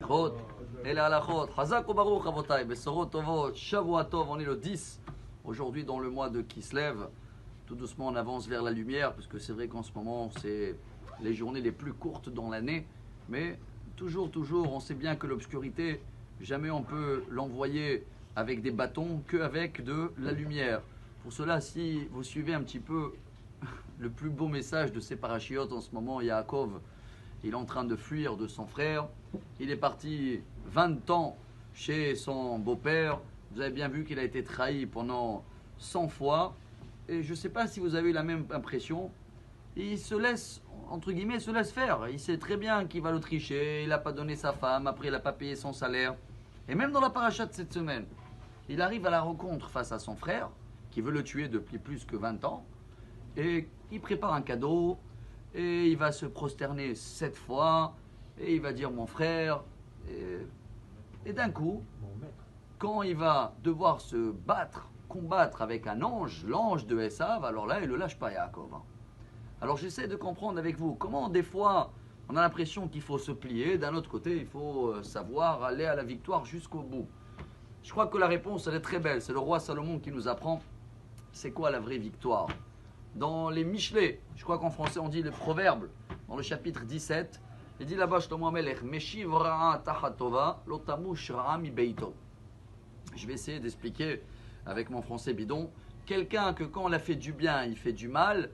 Sikot et les halachot. Hazak ou baruch avotai, besorot tovot, shavua tov, on est le 10. Aujourd'hui dans le mois de Kislev, tout doucement on avance vers la lumière, parce que c'est vrai qu'en ce moment c'est les journées les plus courtes dans l'année, mais toujours, on sait bien que l'obscurité, jamais on peut l'envoyer avec des bâtons qu'avec de la lumière. Pour cela, si vous suivez un petit peu le plus beau message de ces parachiotes en ce moment, Yaakov, il est en train de fuir de son frère. Il est parti 20 ans chez son beau-père. Vous avez bien vu qu'il a été trahi pendant 100 fois. Et je ne sais pas si vous avez eu la même impression. Il se laisse, entre guillemets, se laisse faire. Il sait très bien qu'il va le tricher. Il n'a pas donné sa femme. Après, il n'a pas payé son salaire. Et même dans la paracha de cette semaine, il arrive à la rencontre face à son frère, qui veut le tuer depuis plus que 20 ans. Et il prépare un cadeau. Et il va se prosterner 7 fois. Et il va dire mon frère. Et d'un coup, quand il va devoir se combattre avec un ange, l'ange de Esav, alors là, il ne le lâche pas, Yaakov. Alors j'essaie de comprendre avec vous, comment des fois, on a l'impression qu'il faut se plier, d'un autre côté, il faut savoir aller à la victoire jusqu'au bout. Je crois que la réponse, elle est très belle. C'est le roi Salomon qui nous apprend c'est quoi la vraie victoire. Dans les Michelet, je crois qu'en français on dit les proverbes, dans le chapitre 17, il dit là-bas, Shlomo Amelech, Meshiv ra'a tachatova, lotamush ra'a mi beito. Je vais essayer d'expliquer avec mon français bidon. Quelqu'un que quand on a fait du bien, il fait du mal,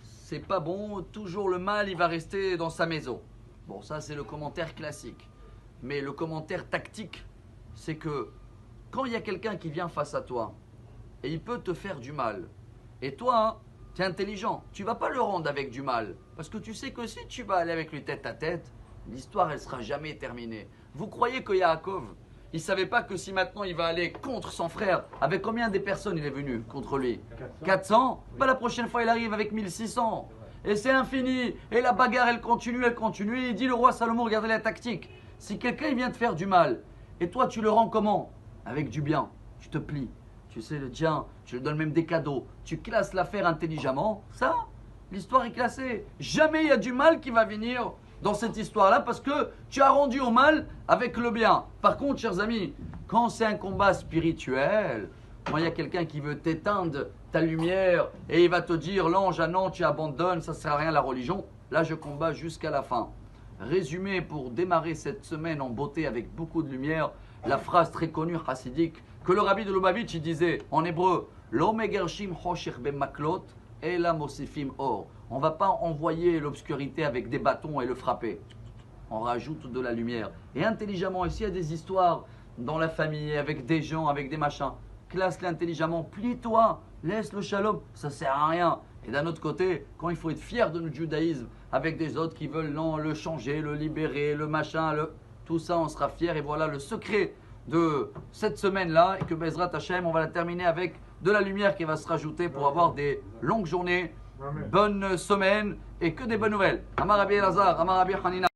c'est pas bon, toujours le mal, il va rester dans sa maison. Bon, ça c'est le commentaire classique. Mais le commentaire tactique, c'est que quand il y a quelqu'un qui vient face à toi, et il peut te faire du mal, et toi, tu es intelligent, tu vas pas le rendre avec du mal, parce que tu sais que si tu vas aller avec lui tête à tête, l'histoire elle sera jamais terminée. Vous croyez que Yaakov, il ne savait pas que si maintenant il va aller contre son frère, avec combien de personnes il est venu contre lui? 400. Bah, la prochaine fois il arrive avec 1600. Et c'est infini. Et la bagarre elle continue. Il dit le roi Salomon, regardez la tactique. Si quelqu'un il vient te faire du mal, et toi tu le rends comment? Avec du bien. Tu te plies. Tu sais le tiens, tu lui donnes même des cadeaux. Tu classes l'affaire intelligemment. Ça, l'histoire est classée. Jamais il y a du mal qui va venir dans cette histoire-là, parce que tu as rendu au mal avec le bien. Par contre, chers amis, quand c'est un combat spirituel, quand il y a quelqu'un qui veut t'éteindre ta lumière et il va te dire l'ange, ah non, tu abandonnes, ça ne sert à rien la religion, là je combats jusqu'à la fin. Résumé pour démarrer cette semaine en beauté avec beaucoup de lumière, la phrase très connue chassidique que le rabbi de Lubavitch il disait en hébreu, Lo megershim choshech bemaklot ela mosifim or. On ne va pas envoyer l'obscurité avec des bâtons et le frapper. On rajoute de la lumière. Et intelligemment, ici il y a des histoires dans la famille, avec des gens, avec des machins. Classe-les intelligemment, plie-toi, laisse le shalom, ça ne sert à rien. Et d'un autre côté, quand il faut être fier de notre judaïsme, avec des autres qui veulent le changer, le libérer, le machin, tout ça, on sera fier. Et voilà le secret de cette semaine-là. Et que Bezrat Hashem, on va la terminer avec de la lumière qui va se rajouter pour avoir des longues journées. Bonne semaine et que des bonnes nouvelles. Amar Rabbi Elazar, Amar Rabbi Hanina.